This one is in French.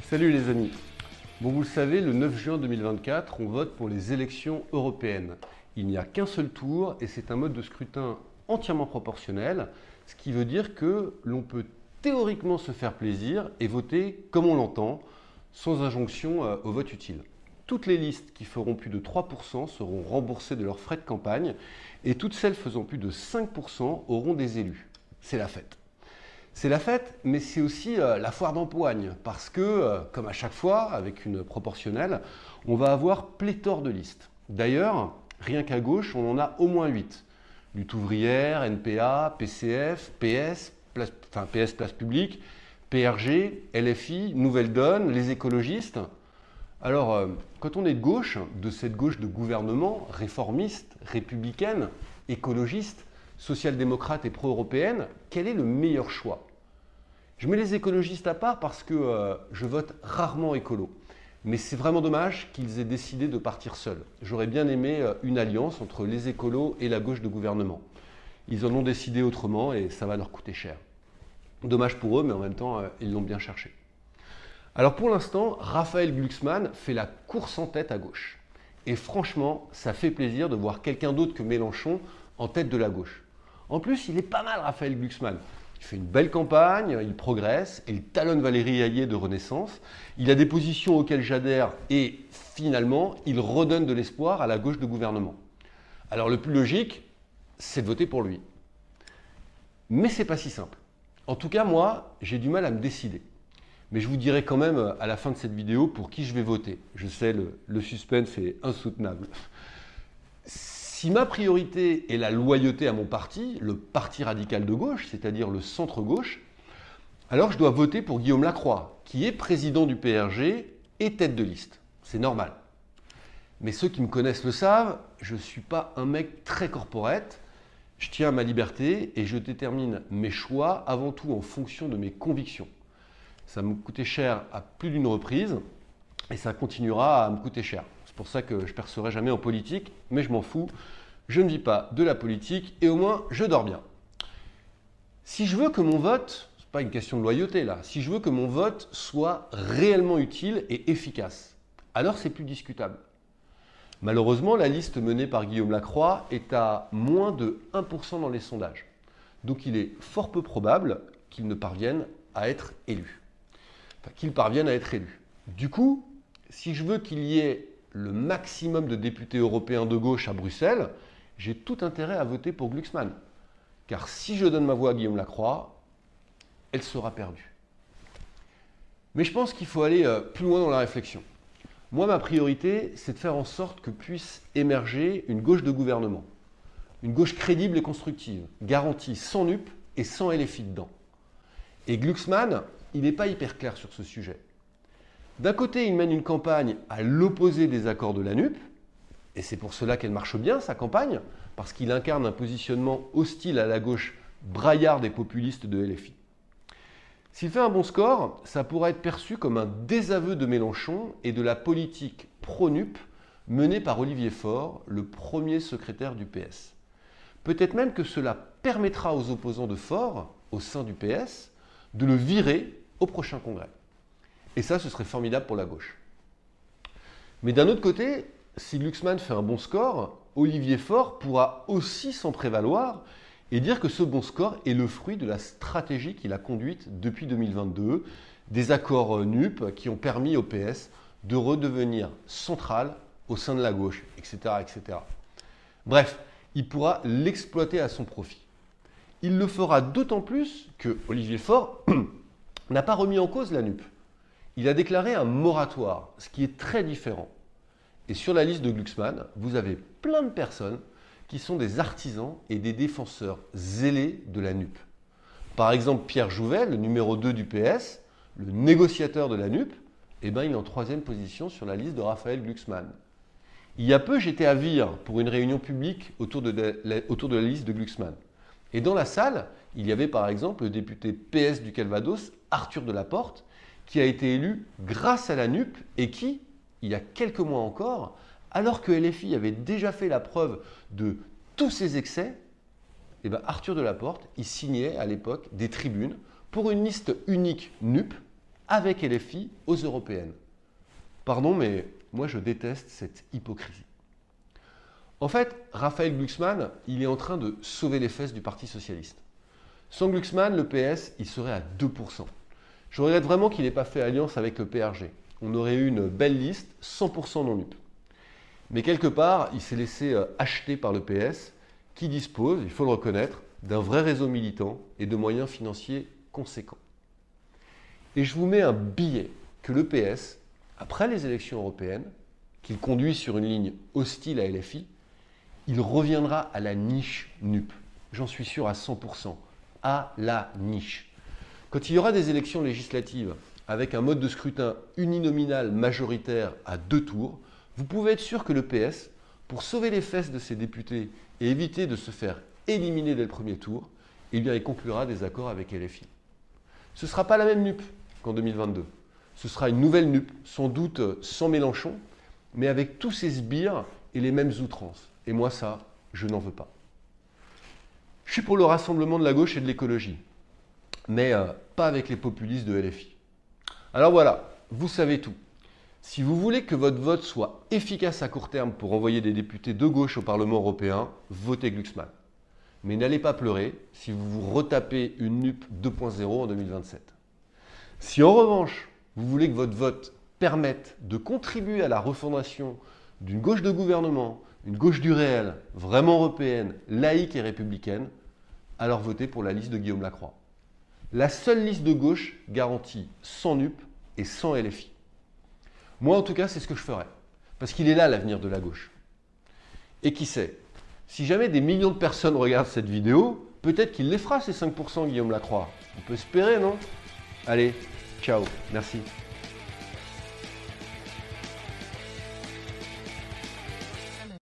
Salut les amis. Bon, vous le savez, le 9 juin 2024, on vote pour les élections européennes. Il n'y a qu'un seul tour et c'est un mode de scrutin entièrement proportionnel, ce qui veut dire que l'on peut théoriquement se faire plaisir et voter comme on l'entend, sans injonction au vote utile. Toutes les listes qui feront plus de 3% seront remboursées de leurs frais de campagne et toutes celles faisant plus de 5% auront des élus. C'est la fête. C'est la fête, mais c'est aussi la foire d'empoigne, parce que, comme à chaque fois, avec une proportionnelle, on va avoir pléthore de listes. D'ailleurs, rien qu'à gauche, on en a au moins 8. Lutte ouvrière, NPA, PCF, PS, PS Place Publique, PRG, LFI, Nouvelle Donne, les écologistes. Alors, quand on est de gauche, de cette gauche de gouvernement, réformiste, républicaine, écologiste, social-démocrate et pro-européenne, quel est le meilleur choix? Je mets les écologistes à part parce que je vote rarement écolo. Mais c'est vraiment dommage qu'ils aient décidé de partir seuls. J'aurais bien aimé une alliance entre les écolos et la gauche de gouvernement. Ils en ont décidé autrement et ça va leur coûter cher. Dommage pour eux, mais en même temps, ils l'ont bien cherché. Alors pour l'instant, Raphaël Glucksmann fait la course en tête à gauche. Et franchement, ça fait plaisir de voir quelqu'un d'autre que Mélenchon en tête de la gauche. En plus, il est pas mal, Raphaël Glucksmann. Il fait une belle campagne, il progresse, et il talonne Valérie Hayé de Renaissance. Il a des positions auxquelles j'adhère et finalement, il redonne de l'espoir à la gauche de gouvernement. Alors le plus logique, c'est de voter pour lui. Mais c'est pas si simple. En tout cas, moi, j'ai du mal à me décider. Mais je vous dirai quand même à la fin de cette vidéo pour qui je vais voter. Je sais, le suspense est insoutenable. Si ma priorité est la loyauté à mon parti, le parti radical de gauche, c'est-à-dire le centre-gauche, alors je dois voter pour Guillaume Lacroix, qui est président du PRG et tête de liste. C'est normal. Mais ceux qui me connaissent le savent, je ne suis pas un mec très corporate, je tiens à ma liberté et je détermine mes choix avant tout en fonction de mes convictions. Ça me coûtait cher à plus d'une reprise et ça continuera à me coûter cher. C'est pour ça que je ne percerai jamais en politique, mais je m'en fous. Je ne vis pas de la politique et au moins je dors bien. Si je veux que mon vote, ce n'est pas une question de loyauté là, si je veux que mon vote soit réellement utile et efficace, alors c'est plus discutable. Malheureusement, la liste menée par Guillaume Lacroix est à moins de 1% dans les sondages. Donc il est fort peu probable qu'il ne parvienne à être élu. Enfin, qu'il parvienne à être élu. Du coup, si je veux qu'il y ait le maximum de députés européens de gauche à Bruxelles, j'ai tout intérêt à voter pour Glucksmann. Car si je donne ma voix à Guillaume Lacroix, elle sera perdue. Mais je pense qu'il faut aller plus loin dans la réflexion. Moi, ma priorité, c'est de faire en sorte que puisse émerger une gauche de gouvernement. Une gauche crédible et constructive, garantie sans NUP et sans LFI dedans. Et Glucksmann, il n'est pas hyper clair sur ce sujet. D'un côté, il mène une campagne à l'opposé des accords de la NUP, et c'est pour cela qu'elle marche bien, sa campagne, parce qu'il incarne un positionnement hostile à la gauche braillarde et populiste de LFI. S'il fait un bon score, ça pourrait être perçu comme un désaveu de Mélenchon et de la politique pro-NUP menée par Olivier Faure, le premier secrétaire du PS. Peut-être même que cela permettra aux opposants de Faure, au sein du PS, de le virer au prochain congrès. Et ça, ce serait formidable pour la gauche. Mais d'un autre côté, si Glucksmann fait un bon score, Olivier Faure pourra aussi s'en prévaloir et dire que ce bon score est le fruit de la stratégie qu'il a conduite depuis 2022, des accords NUP qui ont permis au PS de redevenir central au sein de la gauche, etc., etc. Bref, il pourra l'exploiter à son profit. Il le fera d'autant plus que Olivier Faure n'a pas remis en cause la NUP. Il a déclaré un moratoire, ce qui est très différent. Et sur la liste de Glucksmann, vous avez plein de personnes qui sont des artisans et des défenseurs zélés de la NUP. Par exemple, Pierre Jouvel, le numéro 2 du PS, le négociateur de la NUP, eh ben, il est en 3e position sur la liste de Raphaël Glucksmann. Il y a peu, j'étais à Vire pour une réunion publique autour de la liste de Glucksmann. Et dans la salle, il y avait par exemple le député PS du Calvados, Arthur Delaporte, qui a été élu grâce à la NUP et qui, il y a quelques mois encore, alors que LFI avait déjà fait la preuve de tous ses excès, eh Arthur Delaporte, il signait à l'époque des tribunes pour une liste unique NUP avec LFI aux européennes. Pardon, mais moi je déteste cette hypocrisie. En fait, Raphaël Glucksmann, il est en train de sauver les fesses du Parti socialiste. Sans Glucksmann, le PS, il serait à 2%. Je regrette vraiment qu'il n'ait pas fait alliance avec le PRG. On aurait eu une belle liste, 100% non-NUP. Mais quelque part, il s'est laissé acheter par le PS, qui dispose, il faut le reconnaître, d'un vrai réseau militant et de moyens financiers conséquents. Et je vous mets un billet que le PS, après les élections européennes, qu'il conduit sur une ligne hostile à LFI, il reviendra à la niche NUP. J'en suis sûr à 100%. À la niche. Quand il y aura des élections législatives avec un mode de scrutin uninominal majoritaire à 2 tours, vous pouvez être sûr que le PS, pour sauver les fesses de ses députés et éviter de se faire éliminer dès le premier tour, eh bien, il conclura des accords avec LFI. Ce ne sera pas la même NUP qu'en 2022. Ce sera une nouvelle NUP, sans doute sans Mélenchon, mais avec tous ses sbires et les mêmes outrances. Et moi, ça, je n'en veux pas. Je suis pour le rassemblement de la gauche et de l'écologie, mais pas avec les populistes de LFI. Alors voilà, vous savez tout. Si vous voulez que votre vote soit efficace à court terme pour envoyer des députés de gauche au Parlement européen, votez Glucksmann. Mais n'allez pas pleurer si vous vous retapez une NUP 2.0 en 2027. Si en revanche, vous voulez que votre vote permette de contribuer à la refondation d'une gauche de gouvernement, une gauche du réel, vraiment européenne, laïque et républicaine, alors votez pour la liste de Guillaume Lacroix. La seule liste de gauche garantie sans NUP et sans LFI. Moi, en tout cas, c'est ce que je ferais. Parce qu'il est là l'avenir de la gauche. Et qui sait, si jamais des millions de personnes regardent cette vidéo, peut-être qu'il les fera ces 5% Guillaume Lacroix. On peut espérer, non? Allez, ciao, merci.